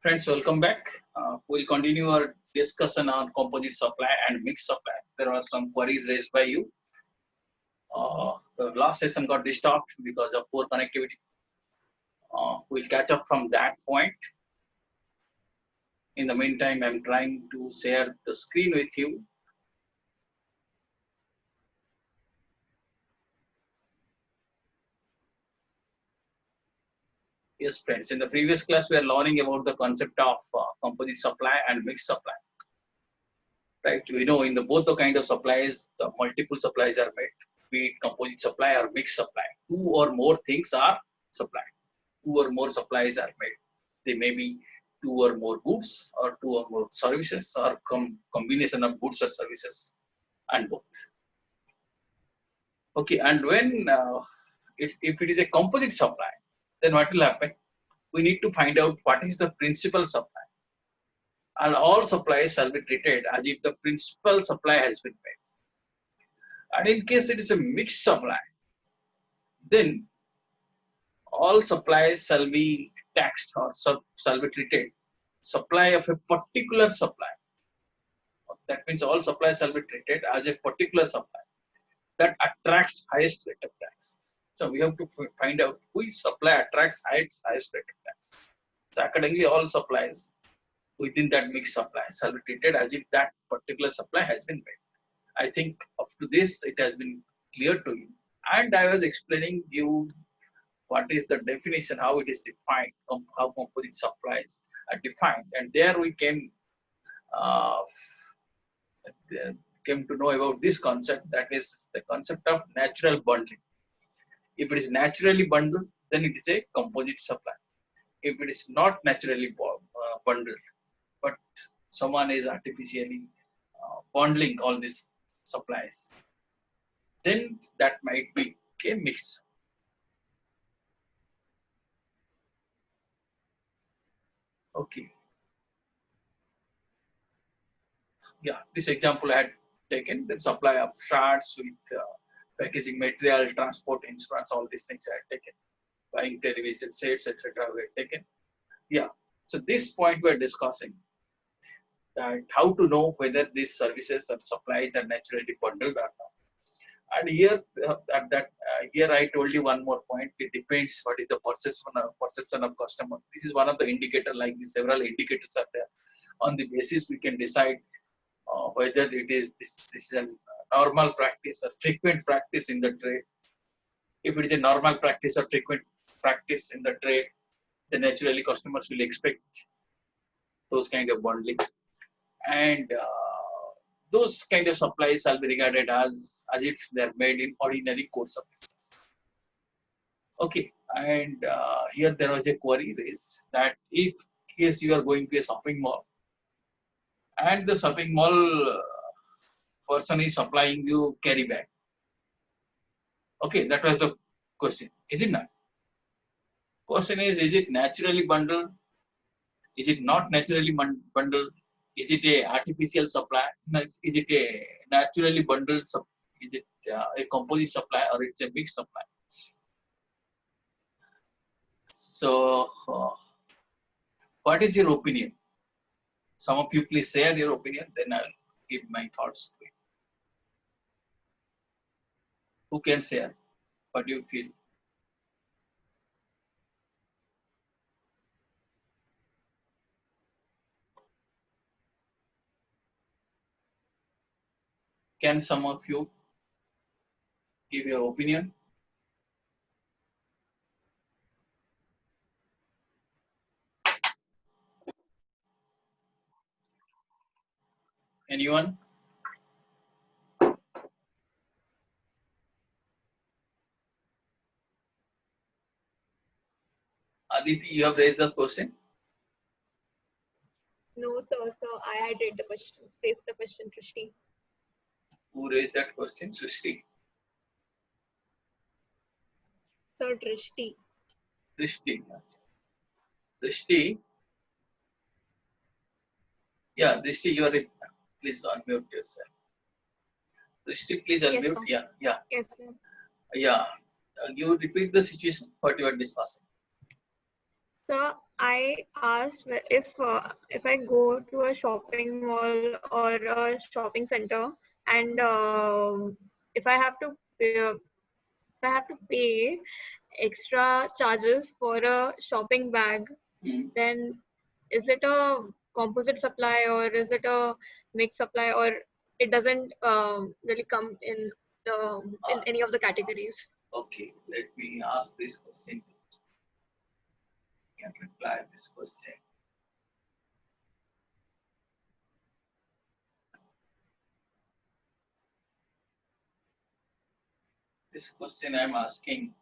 Friends, welcome back. We'll continue our discussion on composite supply and mixed supply. There are some queries raised by you. The last session got disturbed because of poor connectivity. We'll catch up from that point. In the meantime, I'm trying to share the screen with you. Yes, friends, in the previous class, we are learning about the concept of composite supply and mixed supply. Right? We know in the both the kind of supplies, the multiple supplies are made, be it composite supply or mixed supply. Two or more things are supplied. Two or more supplies are made. They may be two or more goods or two or more services or combination of goods or services and both. Okay, and when if it is a composite supply, then what will happen? We need to find out what is the principal supply. And all supplies shall be treated as if the principal supply has been made. And in case it is a mixed supply, then all supplies shall be taxed or shall be treated. Supply of a particular supply. That means all supplies shall be treated as a particular supply that attracts highest rate of tax. So we have to find out which supply attracts highest rate of tax. So accordingly, all supplies within that mixed supply shall be treated as if that particular supply has been made. I think up to this it has been clear to you. And I was explaining you what is the definition, how it is defined, how composite supplies are defined. And there we uh, came to know about this concept, that is the concept of natural bundling. If it is naturally bundled, then it is a composite supply. If it is not naturally bundled, but someone is artificially bundling all these supplies, then that might be a mixed. Okay. Yeah, this example I had taken, the supply of shards with packaging material, transport, insurance, all these things I had taken. Buying television sets, etc. we had taken. Yeah. So this point we're discussing that how to know whether these services or supplies are naturally bundled or not. And here, here I told you one more point. It depends what is the perception of customer. This is one of the indicator. Like this, several indicators are there. On the basis, we can decide whether it is this is a normal practice or frequent practice in the trade. If it is a normal practice or frequent practice in the trade, then naturally customers will expect those kind of bundling, and those kind of supplies shall be regarded as if they are made in ordinary course of business. Okay, and here there was a query raised that if case you are going to a shopping mall and the shopping mall person is supplying you carry bag. Okay, that was the question. Is it not? Question is it naturally bundled? Is it not naturally bundled? Is it a artificial supply? Is it a naturally bundled? Is it a composite supply or it's a mixed supply? So, what is your opinion? Some of you please share your opinion, then I'll give my thoughts to it. Who can share? What do you feel? Can some of you give your opinion? Anyone? Aditi, you have raised the question. No, sir. So I had raised the question, Trishti. Who raised that question? Srishti. Sir, Trishti. Srishti. Srishti. Yeah, Srishti, you are it. Please unmute yourself. Srishti, please unmute. Yes, Yeah. Yes, sir. Yeah. You repeat the situation, what you are discussing. So I asked if I go to a shopping mall or a shopping center, and if I have to pay extra charges for a shopping bag, Mm. then is it a composite supply or is it a mixed supply, or it doesn't really come in Ah, any of the categories? okay, let me ask this question. Can reply this question. This question I'm asking.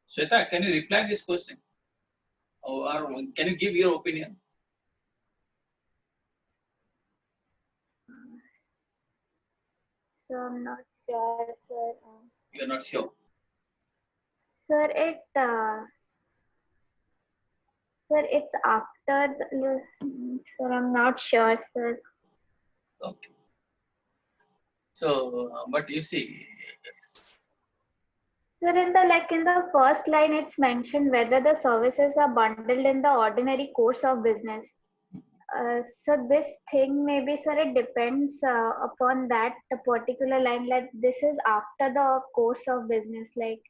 Shweta, can you reply this question? Or can you give your opinion? So I'm not sure, sir. You're not sure. Sir, it's after sir, I'm not sure, sir. Okay. So, but you see, Sir, in the first line, it's mentioned whether the services are bundled in the ordinary course of business. So this thing maybe, sir, it depends upon that particular line. Like this is after the course of business. Like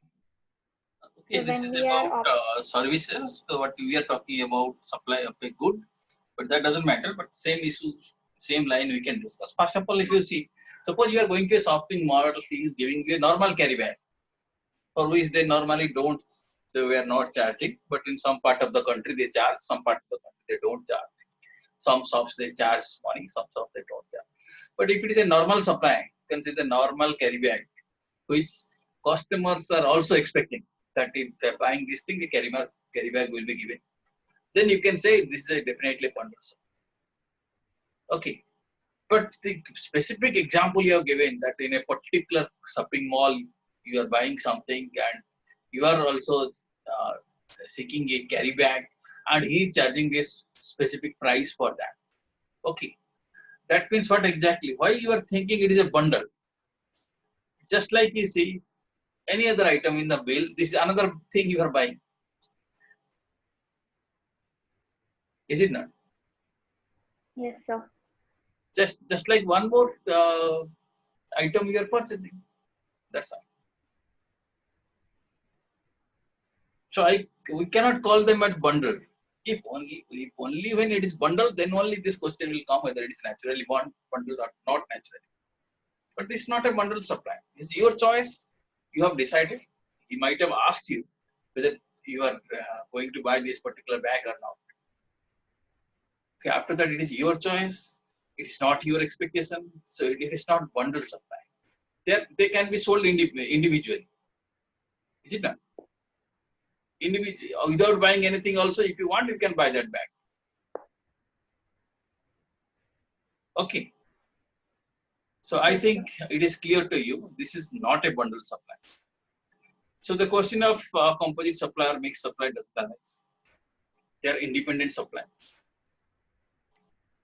okay, this when is we about are services. So what we are talking about supply of a good, but that doesn't matter. But same issue, same line we can discuss. First of all, if you see, suppose you are going to a shopping mall, he is giving you a normal carry bag, for which they normally don't, they were not charging, but in some part of the country they charge, some part of the country they don't charge. Some shops they charge money, some shops they don't charge. But if it is a normal supply, consider normal carry bag, which customers are also expecting that if they're buying this thing, a carry bag will be given. Then you can say this is a definitely bundle. Okay. But the specific example you have given that in a particular shopping mall, you are buying something and you are also uh, seeking a carry bag and he is charging a specific price for that. Okay. That means what exactly? Why you are thinking it is a bundle? Just like you see any other item in the bill, this is another thing you are buying. Is it not? yes, sir. Just like one more item you are purchasing. That's all. So we cannot call them as bundle. If only when it is bundled, then only this question will come whether it is naturally bundled or not naturally. But this is not a bundle supply. It's your choice. You have decided. He might have asked you whether you are going to buy this particular bag or not. Okay, after that, it is your choice. It is not your expectation. So it is not bundle supply. They can be sold individually. Is it not? Without buying anything also, if you want, you can buy that bag. Okay. So I Yes, sir. think it is clear to you. This is not a bundle supply. So the question of composite supply or mixed supply does arise. They are independent supplies.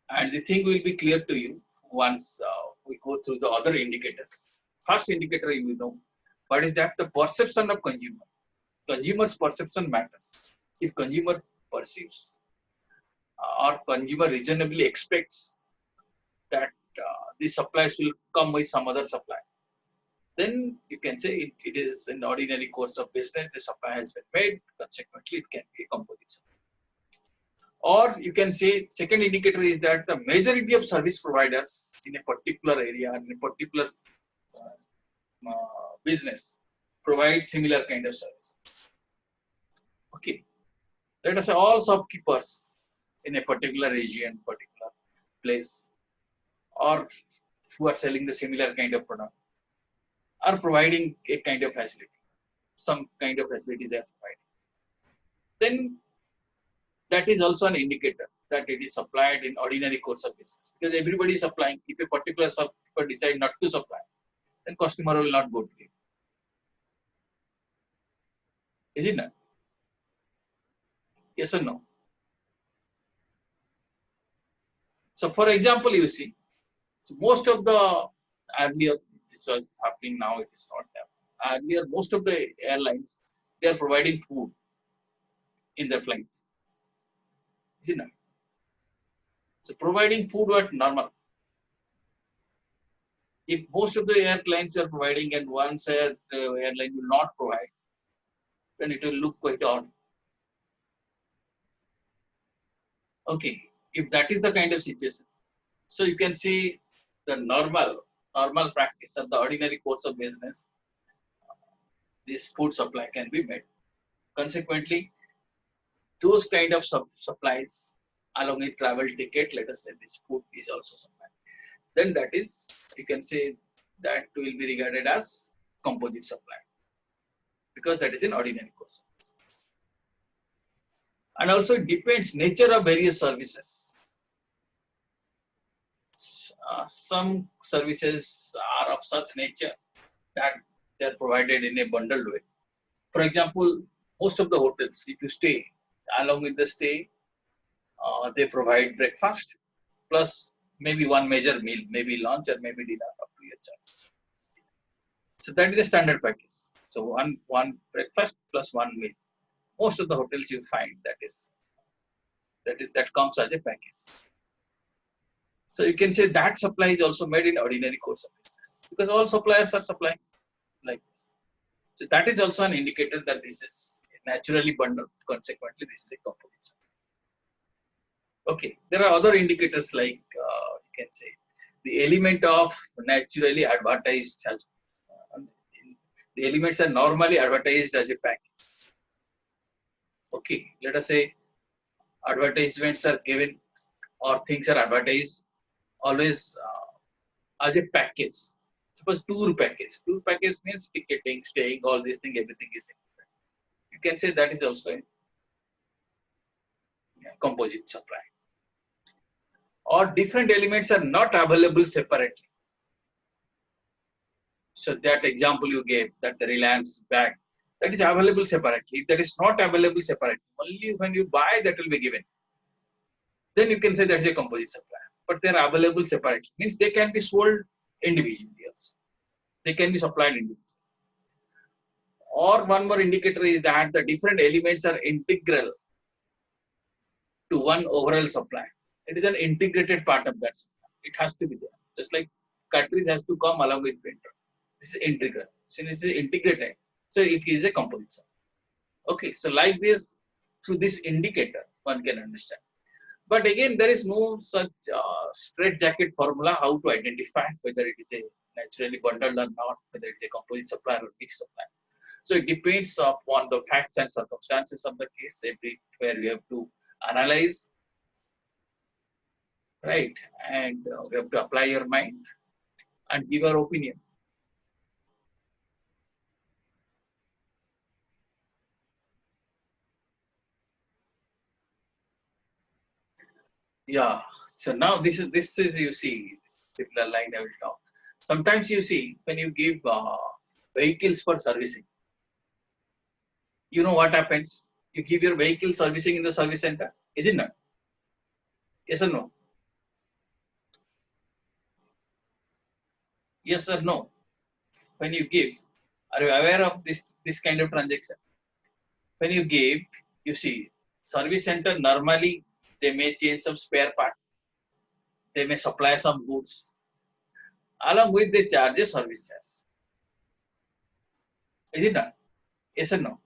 And the thing will be clear to you once we go through the other indicators. First indicator you know, what is that? The perception of consumer. Consumer's perception matters. If consumer perceives or consumer reasonably expects that these supplies will come with some other supply, then you can say it is an ordinary course of business. The supply has been made. Consequently, it can be a composite supply. Or you can say second indicator is that the majority of service providers in a particular area, in a particular business, provide similar kind of services. Okay, let us say all shopkeepers in a particular region, particular place, or who are selling the similar kind of product, are providing a kind of facility, some kind of facility they are providing. Then that is also an indicator that it is supplied in ordinary course of business, because everybody is supplying. If a particular shopkeeper decide not to supply, then customer will not go to him. Is it not? Yes or no? So for example, you see, so most of the earlier, this was happening, now it is not happening. Earlier, most of the airlines, they are providing food. in their flight. Is it not? So providing food at normal. If most of the airlines are providing and one airline will not provide, then it will look quite odd. Okay, if that is the kind of situation, so you can see the normal practice of the ordinary course of business, this food supply can be made. Consequently, those kind of supplies along with travel ticket, let us say this food is also supplied. Then that is, you can say that will be regarded as composite supply because that is an ordinary course. And also it depends nature of various services. Some services are of such nature that they are provided in a bundled way. For example, most of the hotels, if you stay, along with the stay, they provide breakfast plus maybe one major meal, maybe lunch or maybe dinner up to your choice. So that is the standard package. So one breakfast plus one meal. Most of the hotels you find that comes as a package. So you can say that supply is also made in ordinary course of business because all suppliers are supplying like this. So that is also an indicator that this is naturally bundled. Consequently, this is a composite supply. Okay, there are other indicators like you can say the element of naturally advertised as the elements are normally advertised as a package. Okay, let us say advertisements are given or things are advertised always as a package. Suppose tour package. Tour package means ticketing, staying, all these things, everything is included. You can say that is also a composite supply. Or different elements are not available separately. So that example you gave, that the Reliance bag, that is available separately. If that is not available separately, only when you buy that will be given. Then you can say that is a composite supply. But they are available separately. Means they can be sold individually also. They can be supplied individually. Or one more indicator is that the different elements are integral to one overall supply. It is an integrated part of that supply. It has to be there. Just like cartridge has to come along with printer. This is integral. Since this is integrated, so it is a composite supply. Okay, so like this, through this indicator, one can understand. But again, there is no such straight jacket formula how to identify whether it is a naturally bundled or not, whether it is a composite supply or mixed supply. So it depends upon the facts and circumstances of the case. Everywhere you have to analyze, right, and you have to apply your mind and give your opinion. Yeah. So now this is you see similar line I will talk. Sometimes you see when you give vehicles for servicing, you know what happens? You give your vehicle servicing in the service center, is it not? Yes or no? Yes or no? When you give, are you aware of this kind of transaction? When you give, you see, service center normally they may change some spare part, they may supply some goods, along with they charge a service charge. Is it not? Yes or no?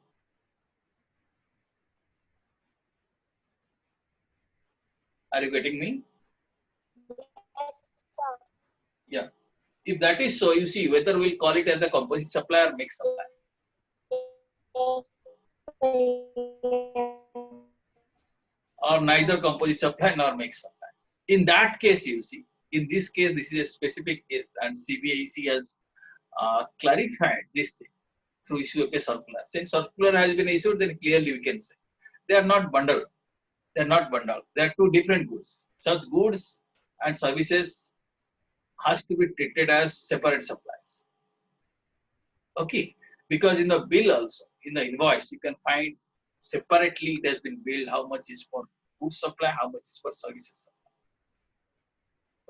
Are you getting me? Yeah. If that is so, you see whether we'll call it as a composite supply or mixed supply. Or neither composite supply nor mixed supply. In that case, you see, in this case, this is a specific case, and CBIC has clarified this thing through issue of a circular. Since circular has been issued, then clearly we can say they are not bundled. They are not bundled. They are two different goods. Such goods and services has to be treated as separate supplies. Okay, because in the bill also, in the invoice, you can find separately it has been billed how much is for food supply, how much is for services supply.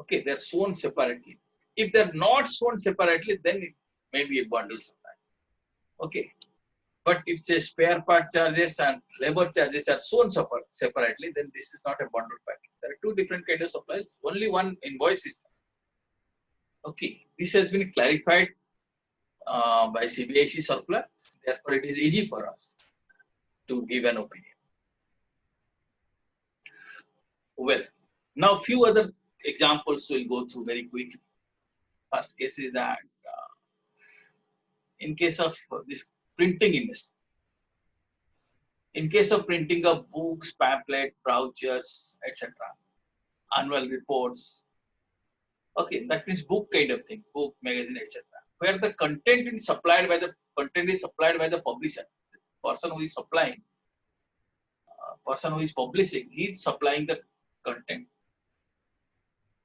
Okay, they are shown separately. If they are not shown separately, then it may be a bundle supply. Okay, But if the spare part charges and labor charges are shown separately, then this is not a bundled package. There are two different kinds of supplies. Only one invoice is there. Okay, this has been clarified by CBIC circular. Therefore, it is easy for us to give an opinion. Well, now few other examples we'll go through very quickly. First case is that in case of this printing industry, in case of printing of books, pamphlets, brochures, etc., annual reports, okay, that means book kind of thing, book, magazine, etc., where the content is supplied by the publisher, person who is supplying, person who is publishing, he is supplying the content,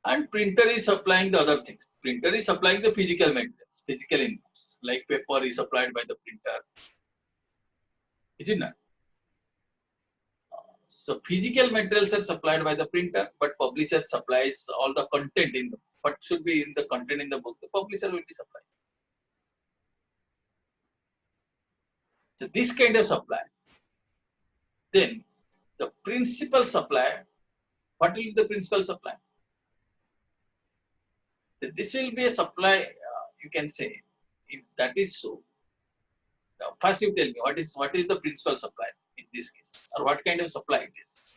and printer is supplying the other things. Printer is supplying the physical materials, physical inputs, like paper is supplied by the printer. Is it not? So physical materials are supplied by the printer, but publisher supplies all the content in the what should be in the content in the book. The publisher will be supplying. So this kind of supply. Then the principal supply. What will be the principal supply? So this will be a supply. You can say, if that is so. Now, first, you tell me what is the principal supply in this case, or what kind of supply it is.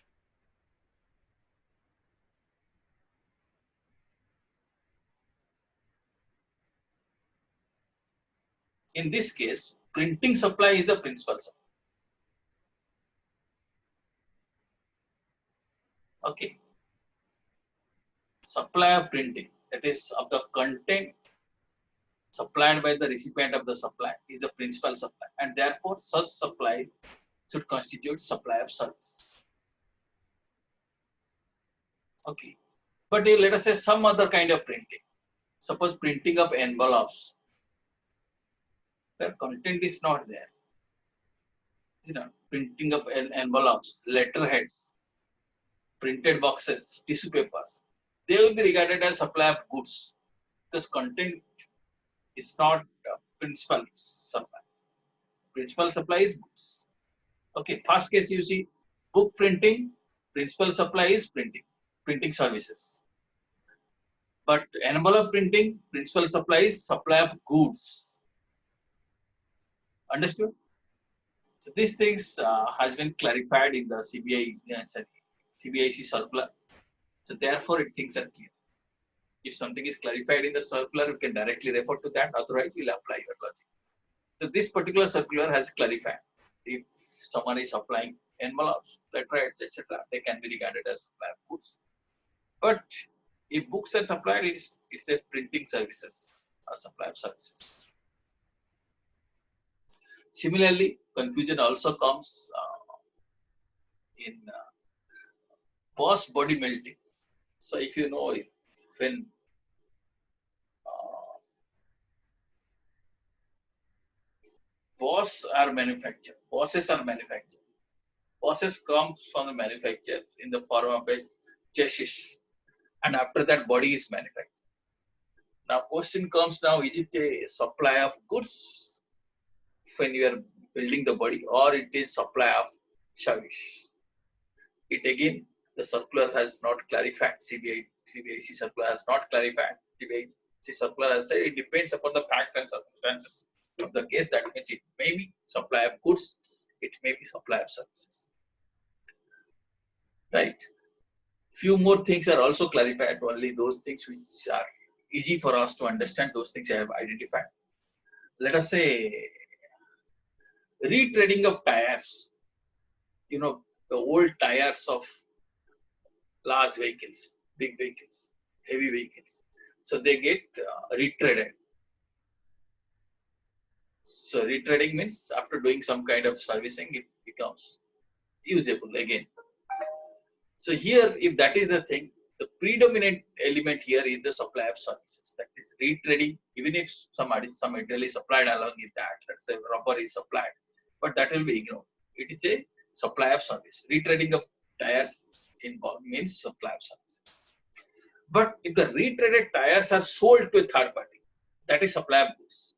In this case, printing supply is the principal supply. Okay. Supply of printing, that is of the content supplied by the recipient of the supply, is the principal supply, and therefore such supply should constitute supply of service. Okay. But let us say some other kind of printing. Suppose printing of envelopes, where content is not there. You know, printing of envelopes, letterheads, printed boxes, tissue papers, they will be regarded as supply of goods, because content is not principal supply. Principal supply is goods. Okay, first case you see book printing, principal supply is printing services. But envelope printing, principal supply is supply of goods. Understood? So these things has been clarified in the CBIC circular. So therefore, things are clear. If something is clarified in the circular, you can directly refer to that. Otherwise, we'll apply your logic. So this particular circular has clarified if someone is supplying envelopes, letterheads, etc., they can be regarded as supply of goods. But if books are supplied, it's a printing services or supply of services. Similarly, confusion also comes in post body melting. So if you know, when bosses are manufactured, bosses comes from the manufacturer in the form of a chassis, and after that body is manufactured. Now question comes now, is it a supply of goods when you are building the body, or it is supply of service? It again, the circular has not clarified. CBIC circular has not clarified. CBIC circular has said it depends upon the facts and circumstances of the case. That means it may be supply of goods, it may be supply of services. Right? Few more things are also clarified. Only those things which are easy for us to understand, those things I have identified. Let us say retreading of tires. You know, the old tires of large vehicles, big vehicles, heavy vehicles. So they get retreaded. So retreading means after doing some kind of servicing, it becomes usable again. So here, if that is the thing, the predominant element here is the supply of services. That is retreading, even if some material is supplied along with that, let's say rubber is supplied, but that will be ignored. It is a supply of service. Retreading of tires involved means supply of services. But if the retreaded tires are sold to a third party, that is supply of goods.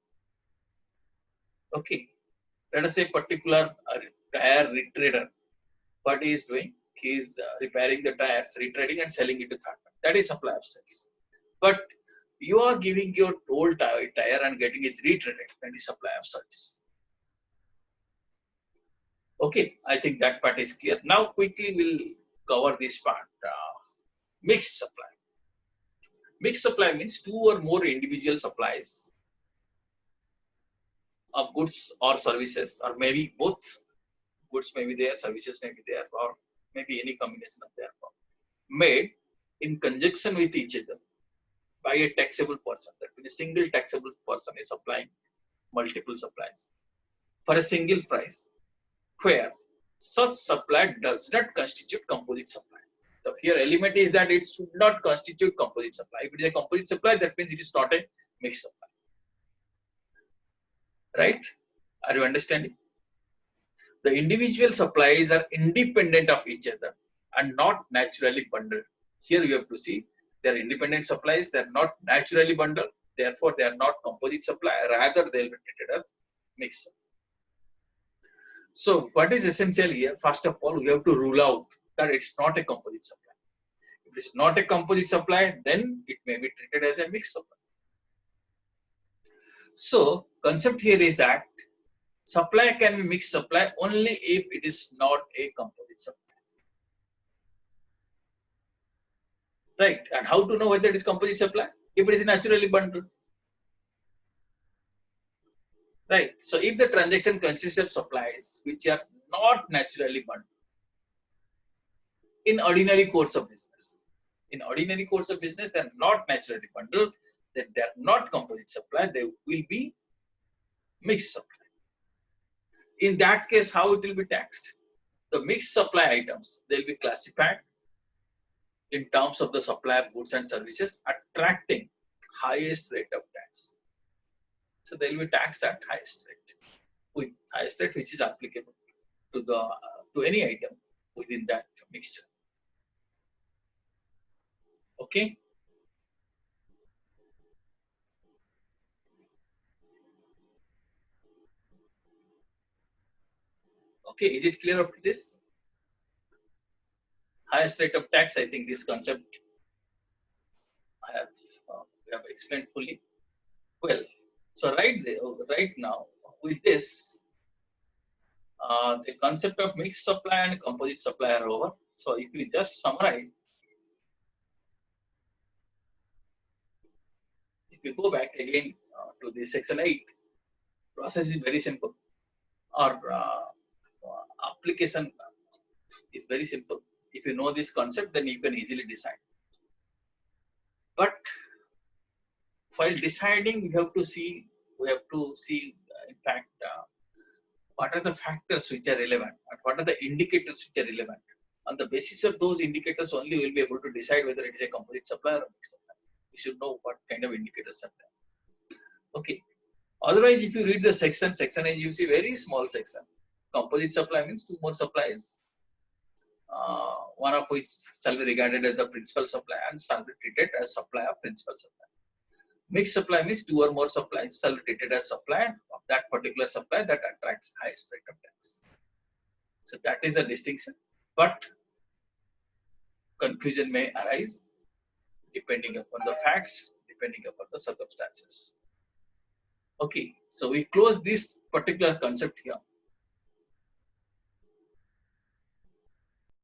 Okay, Let us say particular tire retreader. What he is doing? He is repairing the tires, retreading and selling it to third party. That is supply of sales. But you are giving your old tire and getting it retreaded. That is supply of service. Okay, I think that part is clear. Now quickly we'll cover this part. Mixed supply. Mixed supply means two or more individual supplies of goods or services, or maybe both. Goods may be there, services may be there, or maybe any combination of them, made in conjunction with each other by a taxable person. That means a single taxable person is supplying multiple supplies for a single price, where such supply does not constitute composite supply. The here element is that it should not constitute composite supply. If it is a composite supply, that means it is not a mixed supply. Right? Are you understanding? The individual supplies are independent of each other and not naturally bundled. Here you have to see they are independent supplies, they are not naturally bundled, therefore they are not composite supply, rather they will be treated as mixed supply. So what is essential here? First of all, we have to rule out that it's not a composite supply. If it's not a composite supply, then it may be treated as a mixed supply. So concept here is that supply can be mixed supply only if it is not a composite supply. Right? And how to know whether it is composite supply? If it is naturally bundled. Right? So if the transaction consists of supplies which are not naturally bundled in ordinary course of business, they are not naturally bundled, then they are not composite supply, they will be mixed supply. In that case, how it will be taxed? The mixed supply items, they will be classified in terms of the supply of goods and services attracting highest rate of tax. So they will be taxed at highest rate, with highest rate which is applicable to the to any item within that mixture. Okay. Okay, is it clear up to this? Highest rate of tax, I think this concept I have we have explained fully. Well, so right now with this, the concept of mixed supply and composite supply are over. So if you just summarize, if you go back again to the section 8, process is very simple. Or application is very simple. If you know this concept, then you can easily decide. But while deciding, we have to see in fact what are the factors which are relevant and what are the indicators which are relevant. On the basis of those indicators only, we will be able to decide whether it is a composite supply or a mixed supply. We should know what kind of indicators are there. Okay. Otherwise, if you read the section A, you see very small section. Composite supply means two more supplies, one of which shall be regarded as the principal supply and shall be treated as supply of principal supply. Mixed supply means two or more supplies shall be treated as supply of that particular supply that attracts highest rate of tax. So that is the distinction. But confusion may arise depending upon the facts, depending upon the circumstances. Okay, so we close this particular concept here.